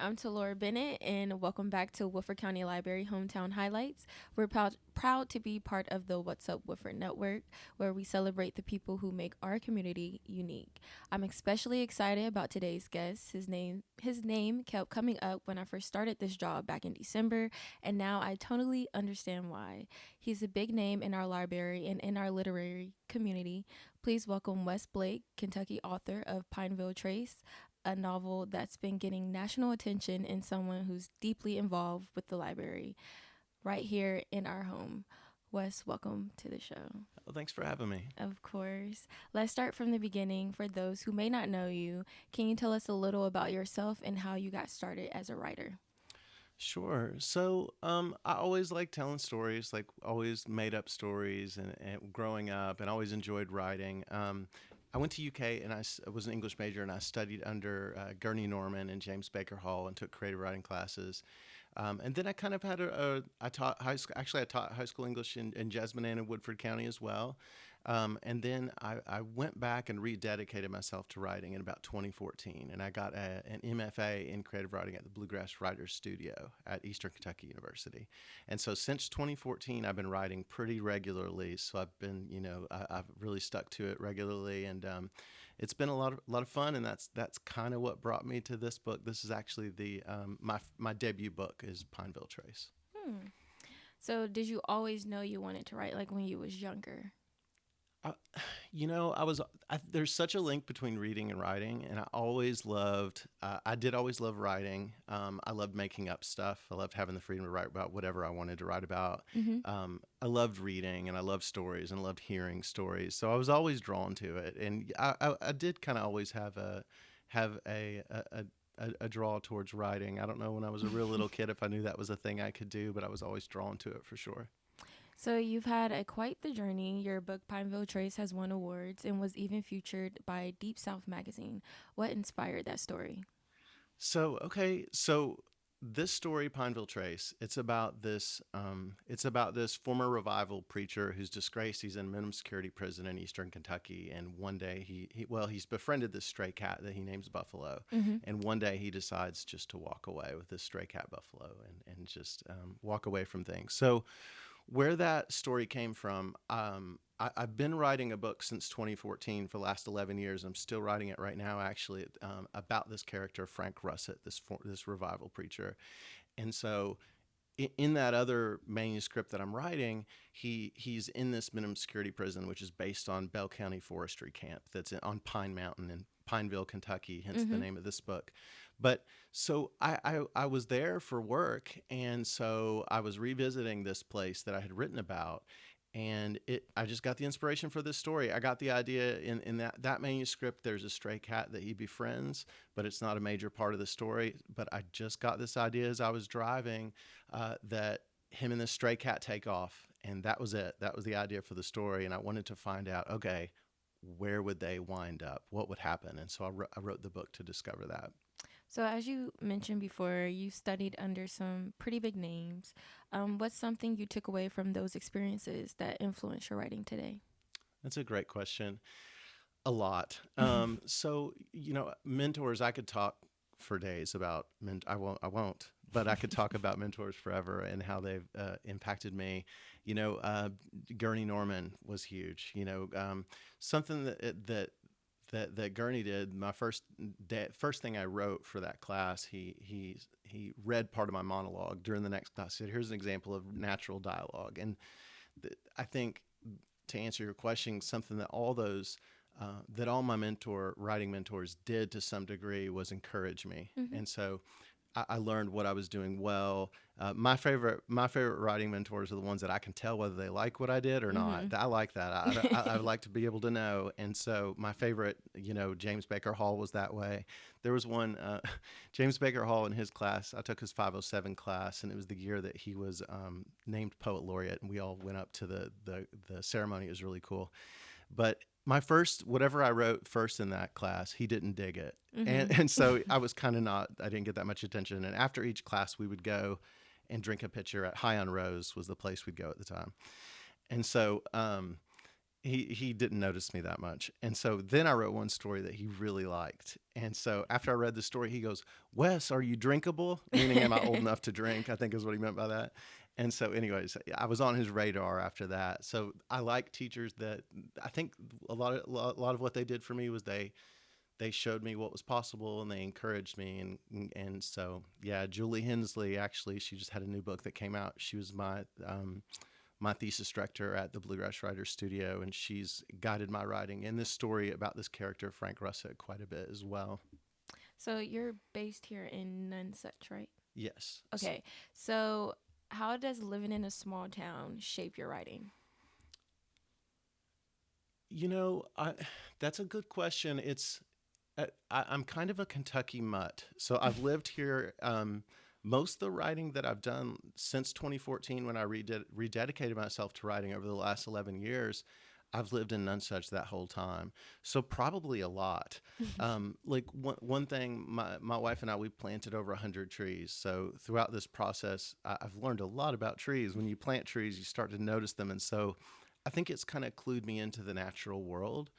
I'm Talora Bennett, and welcome back to Woodford County Library Hometown Highlights. We're proud to be part of the What's Up Woodford Network, where we celebrate the people who make our community unique. I'm especially excited about today's guest. His name kept coming up when I first started this job back in December, and now I totally understand why. He's a big name in our library and in our literary community. Please welcome Wes Blake, Kentucky author of Pineville Trace, a novel that's been getting national attention, and someone who's deeply involved with the library right here in our home. Wes, welcome to the show. Well, thanks for having me. Of course. Let's start from the beginning. For those who may not know you, can you tell us a little about yourself and how you got started as a writer? Sure. I always liked telling stories, like always made up stories, and growing up, and always enjoyed writing. I went to UK and was an English major, and I studied under Gurney Norman and James Baker Hall, and took creative writing classes. And then I kind of had I taught high school. Actually, I taught high school English in Jessamine and Woodford County as well. And then I went back and rededicated myself to writing in about 2014, and I got an MFA in creative writing at the Bluegrass Writers Studio at Eastern Kentucky University. And so since 2014, I've been writing pretty regularly. So I've been, I've really stuck to it regularly, and it's been a lot of fun. And that's kind of what brought me to this book. This is actually the my debut book is Pineville Trace. Hmm. So, did you always know you wanted to write, like when you was younger? I, there's such a link between reading and writing, and I did always love writing. I loved making up stuff. I loved having the freedom to write about whatever I wanted to write about. Mm-hmm. I loved reading, and I loved stories, and I loved hearing stories. So I was always drawn to it, and I did kind of always have a draw towards writing. I don't know when I was a real little kid if I knew that was a thing I could do, but I was always drawn to it for sure. So you've had quite the journey. Your book Pineville Trace has won awards and was even featured by Deep South magazine. What inspired that story? So this story, Pineville Trace, it's about this former revival preacher who's disgraced. He's in minimum security prison in Eastern Kentucky, and one day he's befriended this stray cat that he names Buffalo, Mm-hmm. and one day he decides just to walk away with this stray cat Buffalo, and just walk away from things. So where that story came from, I've been writing a book since 2014 for the last 11 years. I'm still writing it right now, actually, about this character, Frank Russet, this revival preacher. And so in that other manuscript that I'm writing, he's in this minimum security prison, which is based on Bell County Forestry Camp that's on Pine Mountain in Pineville, Kentucky, hence the Mm-hmm. name of this book. But so I was there for work, and so I was revisiting this place that I had written about, and I just got the inspiration for this story. I got the idea in that manuscript. There's a stray cat that he befriends, but it's not a major part of the story. But I just got this idea as I was driving, that him and this stray cat take off, and that was it. That was the idea for the story, and I wanted to find out, okay, where would they wind up? What would happen? And so I wrote the book to discover that. So, as you mentioned before, you studied under some pretty big names. What's something you took away from those experiences that influenced your writing today? That's a great question. A lot. Mentors. I could talk for days about. I won't. I won't. But I could talk about mentors forever and how they've impacted me. Gurney Norman was huge. Something that Gurney did. My first thing I wrote for that class, he read part of my monologue during the next class. He said, "Here's an example of natural dialogue," and I think, to answer your question, something that all my writing mentors did to some degree was encourage me. Mm-hmm. And so I learned what I was doing well. My favorite writing mentors are the ones that I can tell whether they like what I did or not. Mm-hmm. I like that. I would like to be able to know. And so my favorite, James Baker Hall was that way. There was one, James Baker Hall in his class. I took his 507 class, and it was the year that he was named poet laureate, and we all went up to the ceremony. It was really cool. But whatever I wrote first in that class, he didn't dig it. Mm-hmm. And so I was kind of I didn't get that much attention. And after each class, we would go and drink a pitcher at High on Rose was the place we'd go at the time. And so he didn't notice me that much. And so then I wrote one story that he really liked. And so after I read the story, he goes, "Wes, are you drinkable?" Meaning, am I old enough to drink? I think is what he meant by that. And so, anyways, I was on his radar after that. So I like teachers that I think a lot of what they did for me was they showed me what was possible and they encouraged me and so yeah, Julie Hensley, actually, she just had a new book that came out. She was my thesis director at the Bluegrass Writers Studio, and she's guided my writing in this story about this character Frank Russett quite a bit as well. So you're based here in Nunsuch, right? Yes. Okay. So how does living in a small town shape your writing? You know, that's a good question. I'm kind of a Kentucky mutt, so I've lived here. Most of the writing that I've done since 2014, when I rededicated myself to writing over the last 11 years, I've lived in Nunsuch that whole time. So probably a lot. Like one thing, my wife and I, we planted over 100 trees. So throughout this process, I've learned a lot about trees. When you plant trees, you start to notice them. And so I think it's kind of clued me into the natural world.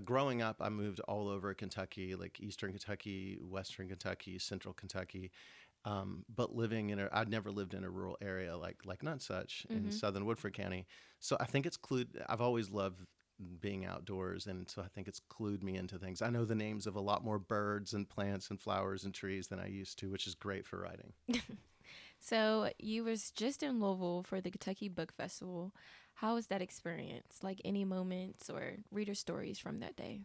Growing up, I moved all over Kentucky, like Eastern Kentucky, Western Kentucky, Central Kentucky. But I'd never lived in a rural area like Nonsuch in Mm-hmm. southern Woodford County. So I think it's clued. I've always loved being outdoors, and so I think it's clued me into things. I know the names of a lot more birds and plants and flowers and trees than I used to, which is great for writing. So you was just in Louisville for the Kentucky Book Festival. How was that experience? Like any moments or reader stories from that day?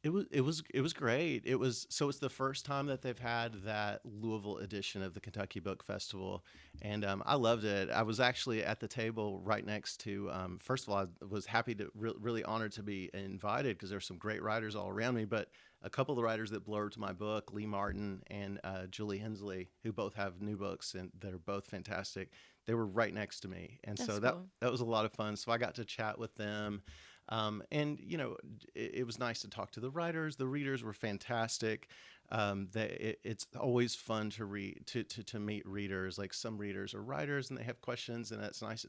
It was great. It's the first time that they've had that Louisville edition of the Kentucky Book Festival, and I loved it. I was actually at the table right next to. First of all, I was happy to really honored to be invited because there's some great writers all around me. But a couple of the writers that blurbed my book, Lee Martin and Julie Hensley, who both have new books and that are both fantastic, they were right next to me, and That's so that cool. that was a lot of fun. So I got to chat with them. And it was nice to talk to the writers. The readers were fantastic. It's always fun to read to meet readers. Like some readers are writers and they have questions, and it's nice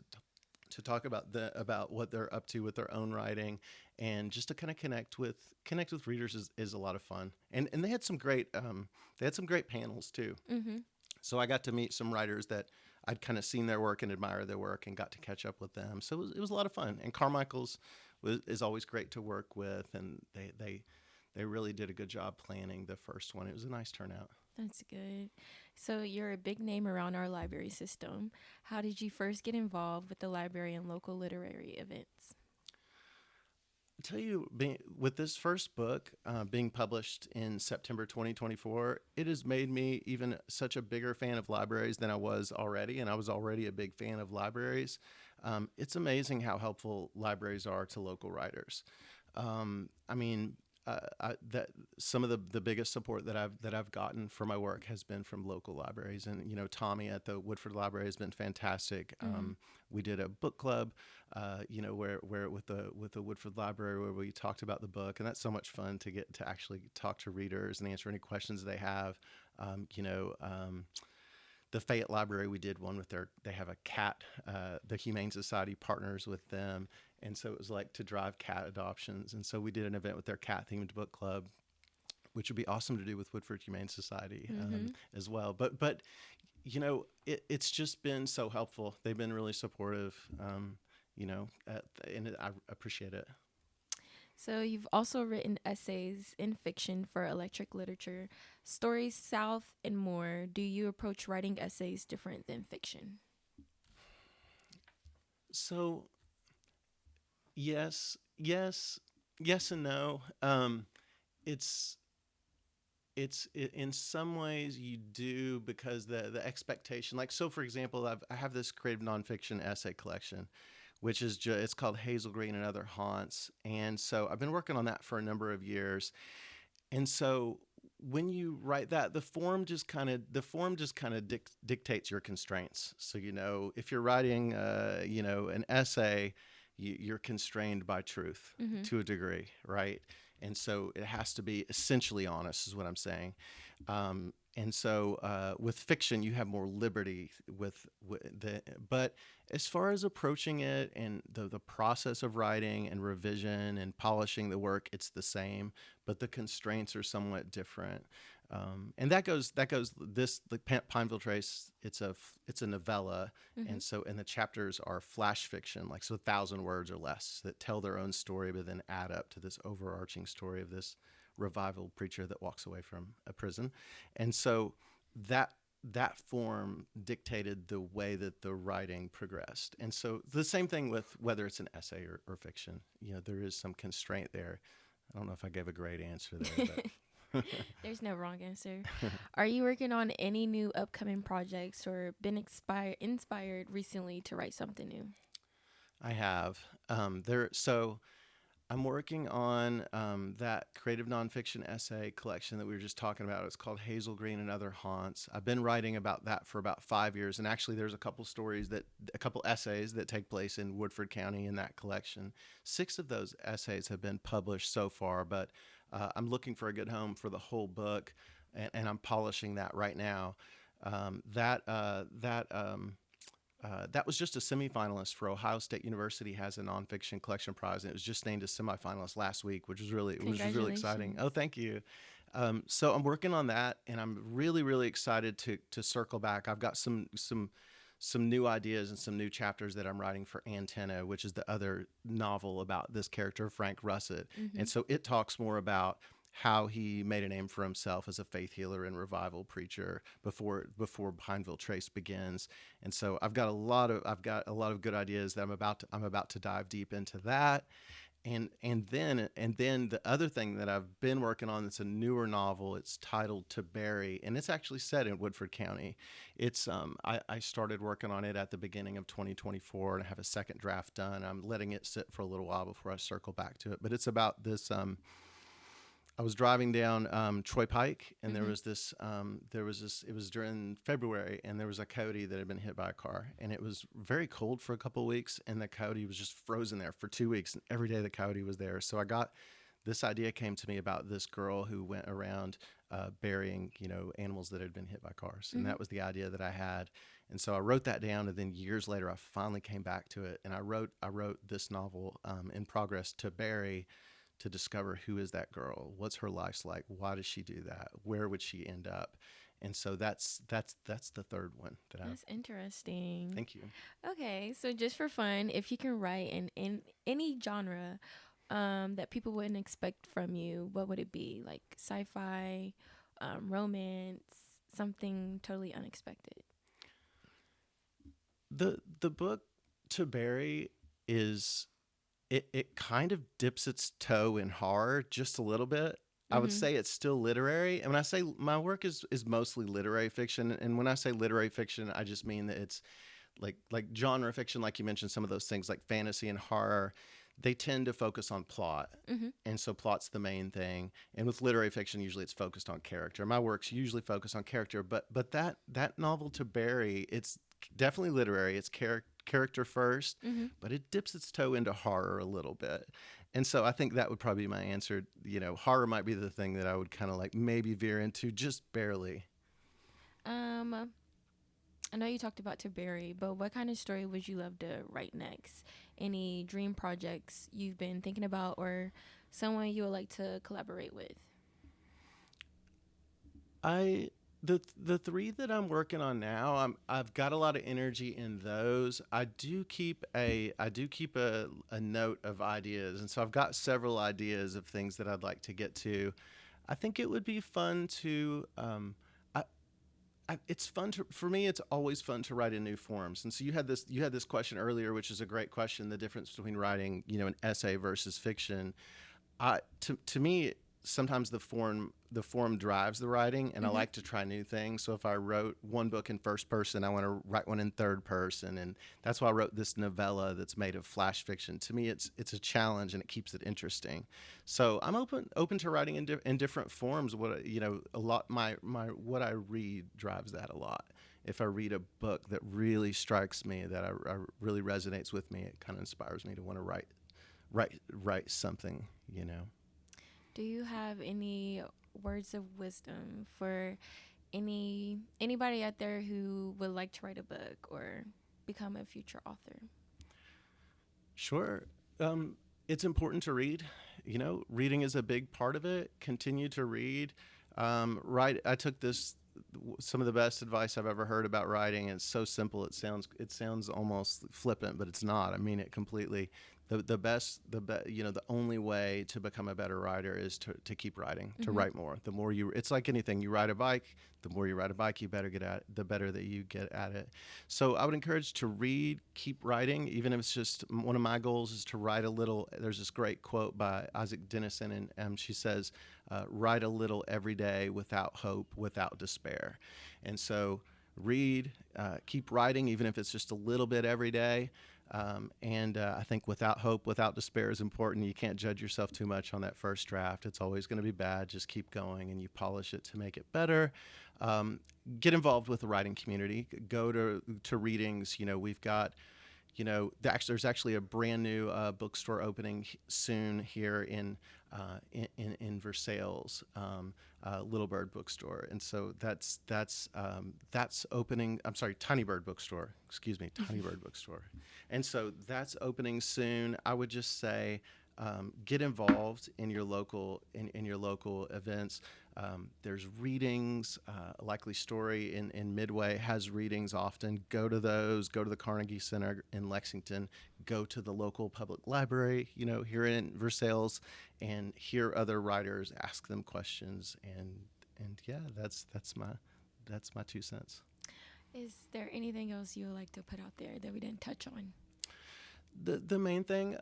to talk about what they're up to with their own writing, and just to kind of connect with readers is a lot of fun. And they had some great panels too. Mm-hmm. So I got to meet some writers that I'd kind of seen their work and admire their work and got to catch up with them. So it was a lot of fun. And Carmichael's is always great to work with, and they really did a good job planning the first one. It was a nice turnout. That's good. So you're a big name around our library system. How did you first get involved with the library and local literary events? I tell you, with this first book being published in September 2024, it has made me even such a bigger fan of libraries than I was already, and I was already a big fan of libraries. It's amazing how helpful libraries are to local writers. I mean, that some of the biggest support that I've gotten for my work has been from local libraries, and Tommy at the Woodford Library has been fantastic. Mm-hmm. We did a book club, where with the Woodford Library, where we talked about the book, and that's so much fun to get to actually talk to readers and answer any questions they have. Um, you know. The Fayette Library, we did one with they have a cat. The Humane Society partners with them, and so it was like to drive cat adoptions. And so we did an event with their cat themed book club, which would be awesome to do with Woodford Humane Society Mm-hmm. as well. But it's just been so helpful. They've been really supportive. And I appreciate it. So you've also written essays in fiction for Electric Literature, Stories South, and more. Do you approach writing essays different than fiction? So yes, yes, yes, and no. It's in some ways you do, because the expectation, like, so for example, I have this creative nonfiction essay collection, which is it's called Hazel Green and Other Haunts, and so I've been working on that for a number of years. And so when you write that, the form just kind of dictates your constraints. So if you're writing an essay, you're constrained by truth Mm-hmm. to a degree, right? and so it has to be essentially honest, is what I'm saying. And so with fiction, you have more liberty with the. But as far as approaching it and the process of writing and revision and polishing the work, it's the same, but the constraints are somewhat different. And that goes this the Pineville Trace. It's a novella, Mm-hmm. and the chapters are flash fiction, like so 1,000 words or less that tell their own story, but then add up to this overarching story of this revival preacher that walks away from a prison, and so that that form dictated the way that the writing progressed. And so the same thing with whether it's an essay or fiction, there is some constraint there. I don't know if I gave a great answer there, but There's no wrong answer. Are you working on any new upcoming projects or been inspired recently to write something new? I have. So I'm working on that creative nonfiction essay collection that we were just talking about. It's called Hazel Green and Other Haunts. I've been writing about that for about 5 years, and actually, there's a couple essays that take place in Woodford County in that collection. 6 of those essays have been published so far, but I'm looking for a good home for the whole book, and I'm polishing that right now. That was just a semifinalist for Ohio State University has a nonfiction collection prize, and it was just named a semifinalist last week, which was really exciting. Oh, Congratulations. thank you. So I'm working on that, and I'm really really excited to circle back. I've got some new ideas and some new chapters that I'm writing for Antenna, which is the other novel about this character Frank Russet, Mm-hmm. and so it talks more about how he made a name for himself as a faith healer and revival preacher before Pineville Trace begins. And so I've got a lot of good ideas that I'm about to dive deep into that. And then the other thing that I've been working on, that's a newer novel. It's titled To Bury, and it's actually set in Woodford County. I started working on it at the beginning of 2024, and I have a second draft done. I'm letting it sit for a little while before I circle back to it. But it's about this. I was driving down Troy Pike, and there Mm-hmm. was this. It was during February, and there was a coyote that had been hit by a car, and it was very cold for a couple of weeks, and the coyote was just frozen there for 2 weeks, and every day the coyote was there. So I got this idea came to me about this girl who went around burying, animals that had been hit by cars, and Mm-hmm. that was the idea that I had. And so I wrote that down, and then years later, I finally came back to it, and I wrote this novel in progress To Bury, to discover who is that girl, what's her life like, why does she do that, where would she end up, and so that's the third one that I. That's interesting. Thank you. Okay, so just for fun, if you can write in any genre that people wouldn't expect from you, what would it be? Like sci-fi, romance, something totally unexpected. The book To Bury is it kind of dips its toe in horror just a little bit. I would Mm-hmm. say it's still literary, and when I say my work is mostly literary fiction, and when I say literary fiction, I just mean that it's like genre fiction, like you mentioned, some of those things like fantasy and horror, they tend to focus on plot. Mm-hmm. And so plot's the main thing. And with literary fiction, usually it's focused on character. My work's usually focused on character, but that novel To Bury, it's definitely literary. It's character first, Mm-hmm. but it dips its toe into horror a little bit. And so I think that would probably be my answer. Horror might be the thing that I would kind of like maybe veer into just barely. Um, I know you talked about To Bury, but what kind of story would you love to write next? Any dream projects you've been thinking about, or someone you would like to collaborate with? I the three that I'm working on now, I've got a lot of energy in those. I do keep a note of ideas, and so I've got several ideas of things that I'd like to get to. I think it would be fun to. I, it's fun to for me. It's always fun to write in new forms. And so you had this question earlier, which is a great question. The difference between writing, an essay versus fiction. To me, sometimes the form drives the writing, and I Mm-hmm. like to try new things. So if I wrote one book in first person, I want to write one in third person, and that's why I wrote this novella that's made of flash fiction. To me, it's a challenge, and it keeps it interesting. So I'm open to writing in different forms. A lot my what I read drives that a lot. If I read a book that really strikes me, that I really resonates with me, it kind of inspires me to want to write something. Do you have any words of wisdom for anybody out there who would like to write a book or become a future author? Sure. It's important to read. You know, reading is a big part of it. Continue to read. Write. I took this some of the best advice I've ever heard about writing. It's so simple. It sounds almost flippant, but it's not. I mean it completely. The only way to become a better writer is to keep writing, to Mm-hmm. write more. The more you, it's like anything. You ride a bike. The more you ride a bike, you better get at the better that you get at it. So I would encourage to read, keep writing, even if it's just one of my goals is to write a little. There's this great quote by Isaac Dennison, and she says, "Write a little every day without hope, without despair." And so read, keep writing, even if it's just a little bit every day. And I think without hope, without despair is important. You can't judge yourself too much on that first draft. It's always going to be bad. Just keep going and you polish it to make it better. Um, get involved with the writing community. Go to readings. You know, we've got, there's actually a brand new bookstore opening soon here in Versailles, Little Bird Bookstore, and so that's opening. I'm sorry, Tiny Bird Bookstore. Excuse me, Tiny Bird Bookstore, and so that's opening soon. I would just say, get involved in your local events. There's readings. Likely Story in Midway has readings often. Go to those. Go to the Carnegie Center in Lexington. Go to the local public library, here in Versailles, and hear other writers, ask them questions, and yeah, that's my 2 cents. Is there anything else you would like to put out there that we didn't touch on? The main thing,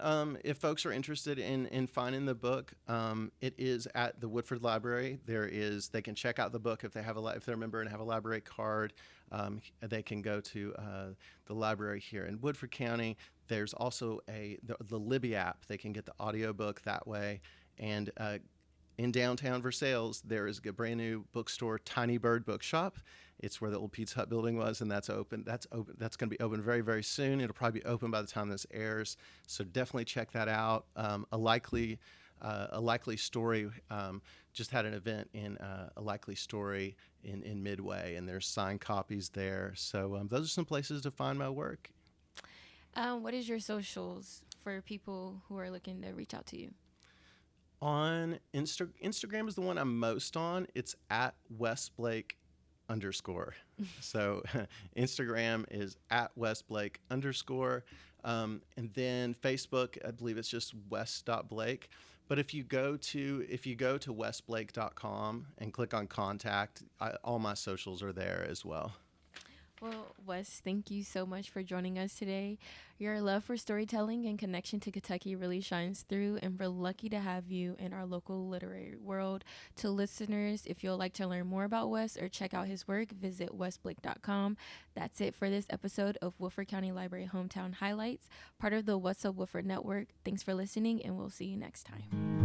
if folks are interested in finding the book, it is at the Woodford Library. They can check out the book if if they're a member and have a library card. They can go to the library here in Woodford County. There's also the Libby app. They can get the audiobook that way. And in downtown Versailles, there is a brand new bookstore, Tiny Bird Bookshop. It's where the old Pizza Hut building was, and that's open. That's open. That's going to be open very, very soon. It'll probably be open by the time this airs. So definitely check that out. A likely story just had an event in a likely story in Midway, and there's signed copies there. So those are some places to find my work. What is your socials for people who are looking to reach out to you? On Instagram is the one I'm most on. It's at Wes Blake _. So Instagram is at Wes Blake _. And then Facebook, I believe it's just Wes.Blake. But if you go to wesblake.com and click on contact, all my socials are there as well. Well, Wes, thank you so much for joining us today. Your love for storytelling and connection to Kentucky really shines through, and we're lucky to have you in our local literary world. To listeners, if you'd like to learn more about Wes or check out his work, visit wesblake.com. That's it for this episode of Woodford County Library Hometown Highlights, part of the What's Up Woodford Network. Thanks for listening, and we'll see you next time.